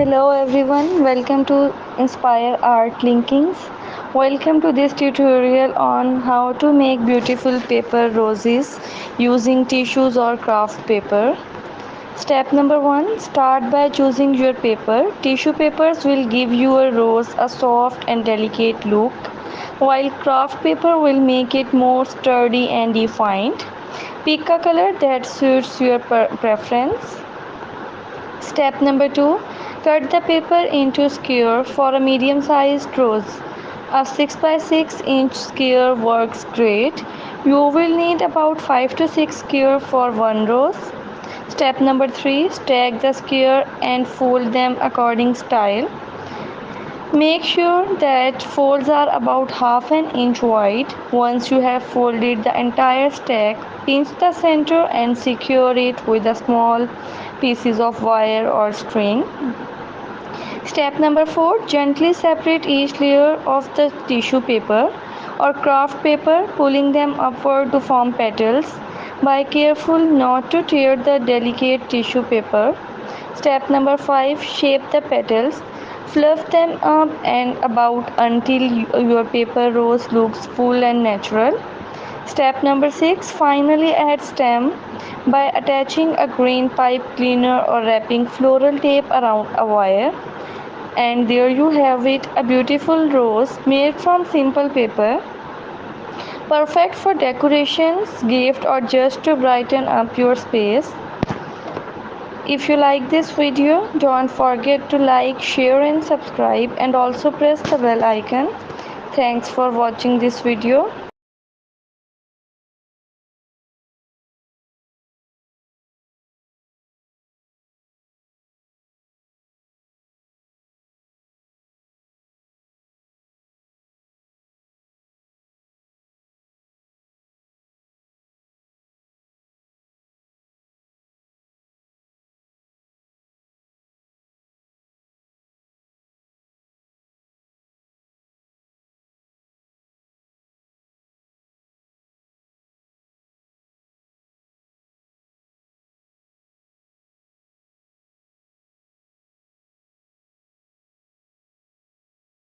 Hello everyone, welcome to Inspire Art Linkings. Welcome to this tutorial on how to make beautiful paper roses using tissues or craft paper. Step number 1, start by choosing your paper. Tissue papers will give your rose a soft and delicate look, while craft paper will make it more sturdy and defined. Pick a color that suits your preference. Step number 2, cut the paper into square for a medium sized rose. A 6 by 6 inch square works great. You will need about 5 to 6 square for one rose. Step number 3, stack the square and fold them according style. Make sure that folds are about half an inch wide. Once you have folded the entire stack, pinch the center and secure it with a small pieces of wire or string. Step number 4, gently separate each layer of the tissue paper or craft paper, pulling them upward to form petals. Be careful not to tear the delicate tissue paper. Step number 5, shape the petals. Fluff them up and about until your paper rose looks full and natural. Step number 6, finally add stem by attaching a green pipe cleaner or wrapping floral tape around a wire. And there you have it, a beautiful rose made from simple paper, perfect for decorations, gift, or just to brighten up your space. If you like this video, don't forget to like, share and subscribe, and also press the bell icon. Thanks for watching this video.